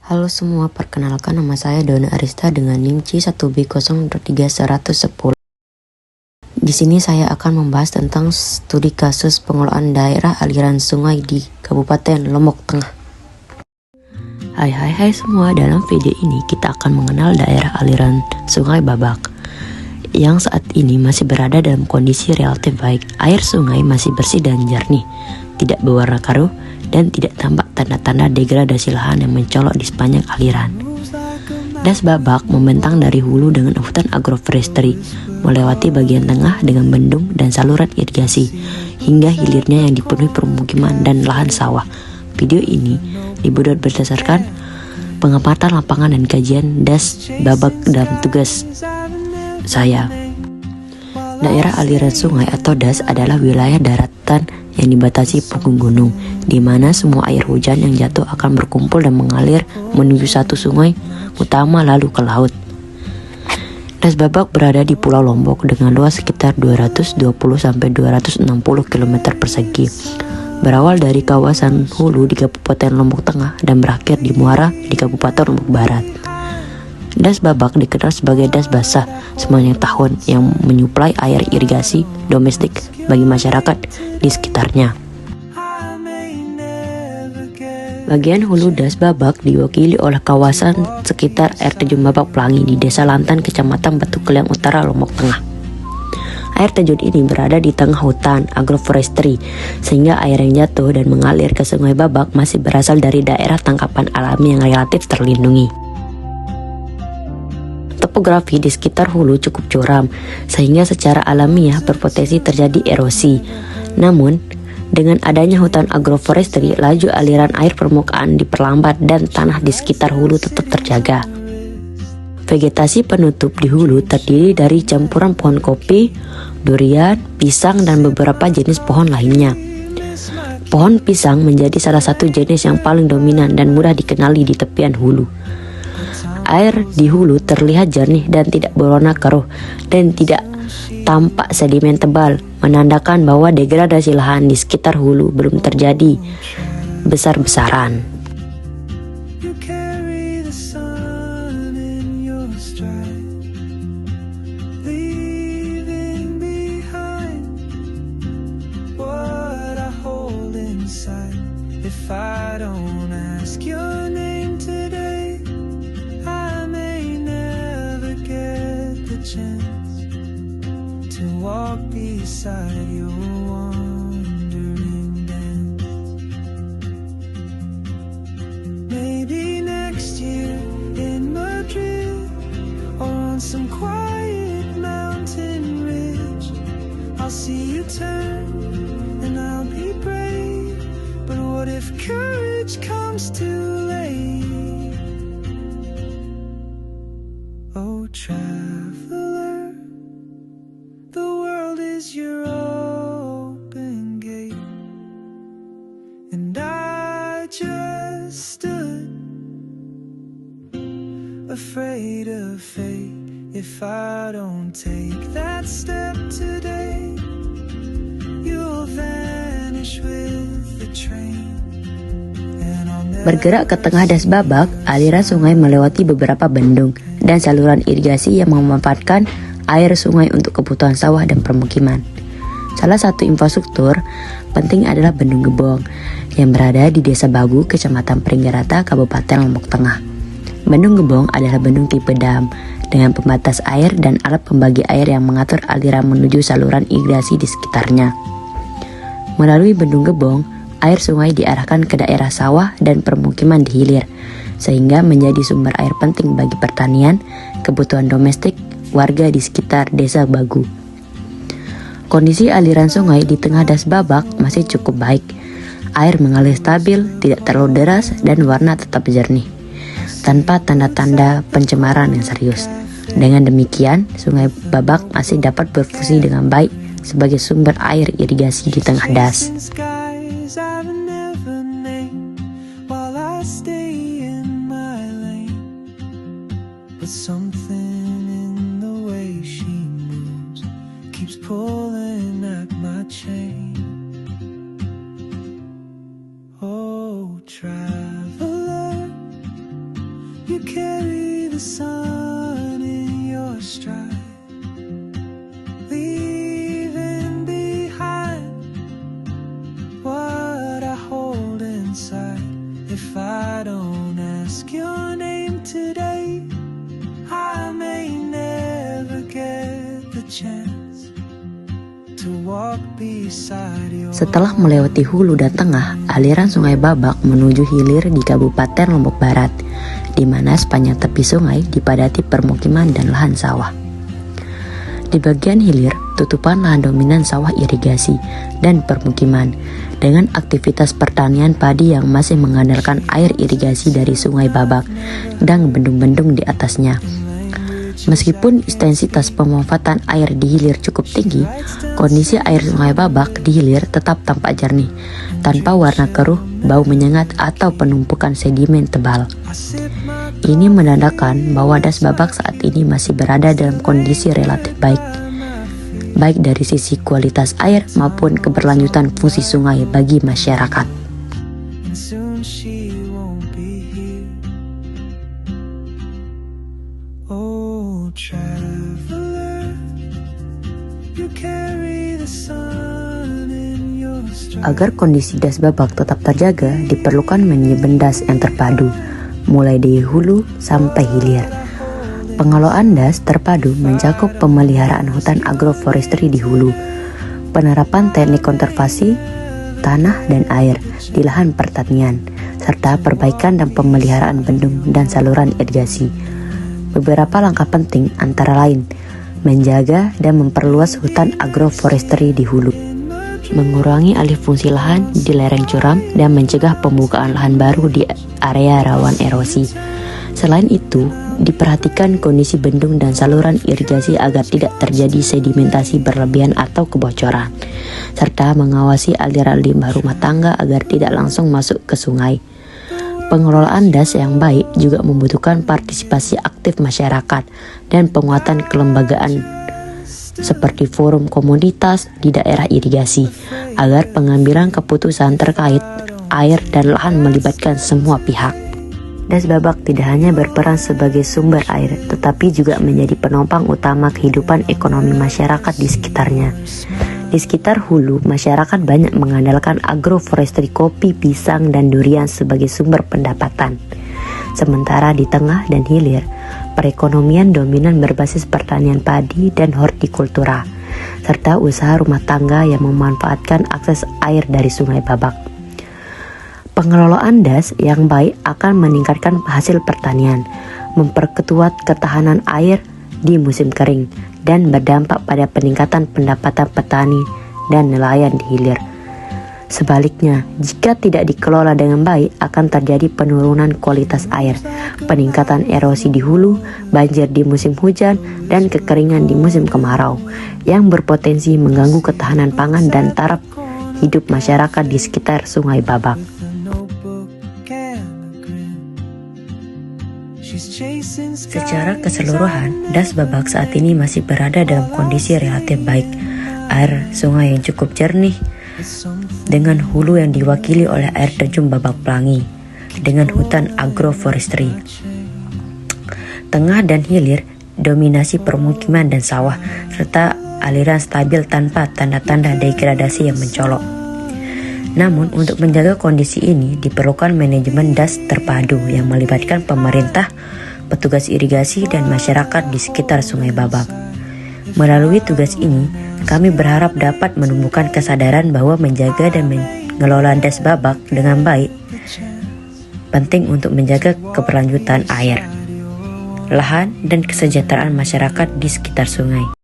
Halo semua, perkenalkan nama saya Dona Arista dengan NIM C1B02310. Di sini saya akan membahas tentang studi kasus pengelolaan daerah aliran sungai di Kabupaten Lombok Tengah. Hai semua, dalam video ini kita akan mengenal daerah aliran sungai Babak yang saat ini masih berada dalam kondisi relatif baik. Air sungai masih bersih dan jernih, tidak berwarna keruh, dan tidak tampak tanda-tanda degradasi lahan yang mencolok di sepanjang aliran. Das Babak membentang dari hulu dengan hutan agroforestry, melewati bagian tengah dengan bendung dan saluran irigasi, hingga hilirnya yang dipenuhi permukiman dan lahan sawah. Video ini dibuat berdasarkan pengamatan lapangan dan kajian Das Babak dalam tugas saya. Daerah aliran sungai atau DAS adalah wilayah daratan yang dibatasi punggung gunung, di mana semua air hujan yang jatuh akan berkumpul dan mengalir menuju satu sungai utama lalu ke laut. Das Babak berada di Pulau Lombok dengan luas sekitar 220-260 km persegi. Berawal dari kawasan hulu di Kabupaten Lombok Tengah dan berakhir di muara di Kabupaten Lombok Barat. Das Babak dikenal sebagai das basah sepanjang tahun yang menyuplai air irigasi domestik bagi masyarakat di sekitarnya. Bagian hulu Das Babak diwakili oleh kawasan sekitar air terjun Babak Pelangi di Desa Lantan, Kecamatan Batu Keliang Utara, Lombok Tengah. Air terjun ini berada di tengah hutan agroforestry, sehingga air yang jatuh dan mengalir ke Sungai Babak masih berasal dari daerah tangkapan alami yang relatif terlindungi. Topografi di sekitar hulu cukup curam, sehingga secara alamiah berpotensi terjadi erosi. Namun, dengan adanya hutan agroforestry, laju aliran air permukaan diperlambat dan tanah di sekitar hulu tetap terjaga. Vegetasi penutup di hulu terdiri dari campuran pohon kopi, durian, pisang, dan beberapa jenis pohon lainnya. Pohon pisang menjadi salah satu jenis yang paling dominan dan mudah dikenali di tepian hulu. Air di hulu terlihat jernih dan tidak berwarna keruh dan tidak tampak sedimen tebal, menandakan bahwa degradasi lahan di sekitar hulu belum terjadi besar-besaran. To walk beside your wandering dance. Maybe next year in Madrid or on some quiet mountain ridge, I'll see you turn and I'll be brave. But what if courage comes too late? Oh, traveler, the world is your open gate, and I just stood afraid of fate. If I don't take that step today, you'll vanish with the train. Bergerak ke tengah Das Babak, aliran sungai melewati beberapa bendung dan saluran irigasi yang memanfaatkan air sungai untuk kebutuhan sawah dan permukiman. Salah satu infrastruktur penting adalah Bendung Gebong yang berada di Desa Bagu, Kecamatan Peringgarata, Kabupaten Lombok Tengah. Bendung Gebong adalah bendung tipe dam dengan pembatas air dan alat pembagi air yang mengatur aliran menuju saluran irigasi di sekitarnya. Melalui Bendung Gebong, air sungai diarahkan ke daerah sawah dan permukiman di hilir, sehingga menjadi sumber air penting bagi pertanian, kebutuhan domestik warga di sekitar Desa Bagu. Kondisi aliran sungai di tengah Das Babak masih cukup baik. Air mengalir stabil, tidak terlalu deras, dan warna tetap jernih, tanpa tanda-tanda pencemaran yang serius. Dengan demikian, Sungai Babak masih dapat berfungsi dengan baik sebagai sumber air irigasi di tengah das. Something in the way she moves keeps pulling at my chain. Oh, traveler, chance to walk beside your Setelah melewati hulu dan tengah, aliran Sungai Babak menuju hilir di Kabupaten Lombok Barat, di mana sepanjang tepi sungai dipadati permukiman dan lahan sawah. Di bagian hilir, tutupan lahan dominan sawah irigasi dan permukiman, dengan aktivitas pertanian padi yang masih mengandalkan air irigasi dari Sungai Babak dan bendung-bendung di atasnya. Meskipun intensitas pemanfaatan air di hilir cukup tinggi, kondisi air Sungai Babak di hilir tetap tampak jernih, tanpa warna keruh, bau menyengat, atau penumpukan sedimen tebal. Ini menandakan bahwa Das Babak saat ini masih berada dalam kondisi relatif baik dari sisi kualitas air maupun keberlanjutan fungsi sungai bagi masyarakat. and soon she won't be here. Oh, traveler, you carry the sun in your stride. Agar kondisi Das Babak tetap terjaga, diperlukan manajemen das yang terpadu, mulai dari hulu sampai hilir. Pengelolaan das terpadu mencakup pemeliharaan hutan agroforestry di hulu, penerapan teknik konservasi tanah dan air di lahan pertanian, serta perbaikan dan pemeliharaan bendung dan saluran irigasi. Beberapa langkah penting antara lain menjaga dan memperluas hutan agroforestry di hulu, mengurangi alih fungsi lahan di lereng curam, dan mencegah pembukaan lahan baru di area rawan erosi. Selain itu, diperhatikan kondisi bendung dan saluran irigasi agar tidak terjadi sedimentasi berlebihan atau kebocoran, serta mengawasi aliran limbah rumah tangga agar tidak langsung masuk ke sungai. Pengelolaan das yang baik juga membutuhkan partisipasi aktif masyarakat dan penguatan kelembagaan seperti forum komunitas di daerah irigasi, agar pengambilan keputusan terkait air dan lahan melibatkan semua pihak. Das Babak tidak hanya berperan sebagai sumber air, tetapi juga menjadi penopang utama kehidupan ekonomi masyarakat di sekitarnya. Di sekitar hulu, masyarakat banyak mengandalkan agroforestry kopi, pisang, dan durian sebagai sumber pendapatan. Sementara di tengah dan hilir, perekonomian dominan berbasis pertanian padi dan hortikultura, serta usaha rumah tangga yang memanfaatkan akses air dari Sungai Babak. Pengelolaan das yang baik akan meningkatkan hasil pertanian, memperkuat ketahanan air di musim kering, dan berdampak pada peningkatan pendapatan petani dan nelayan di hilir. Sebaliknya, jika tidak dikelola dengan baik, akan terjadi penurunan kualitas air, peningkatan erosi di hulu, banjir di musim hujan, dan kekeringan di musim kemarau, yang berpotensi mengganggu ketahanan pangan dan taraf hidup masyarakat di sekitar Sungai Babak. Secara keseluruhan, Das Babak saat ini masih berada dalam kondisi relatif baik. Air sungai yang cukup jernih, dengan hulu yang diwakili oleh air terjun Babak Pelangi, dengan hutan agroforestry. Tengah dan hilir dominasi permukiman dan sawah, serta aliran stabil tanpa tanda-tanda degradasi yang mencolok. Namun, untuk menjaga kondisi ini diperlukan manajemen das terpadu yang melibatkan pemerintah, petugas irigasi, dan masyarakat di sekitar Sungai Babak. Melalui tugas ini, kami berharap dapat menumbuhkan kesadaran bahwa menjaga dan mengelola Das Babak dengan baik penting untuk menjaga keberlanjutan air, lahan, dan kesejahteraan masyarakat di sekitar sungai.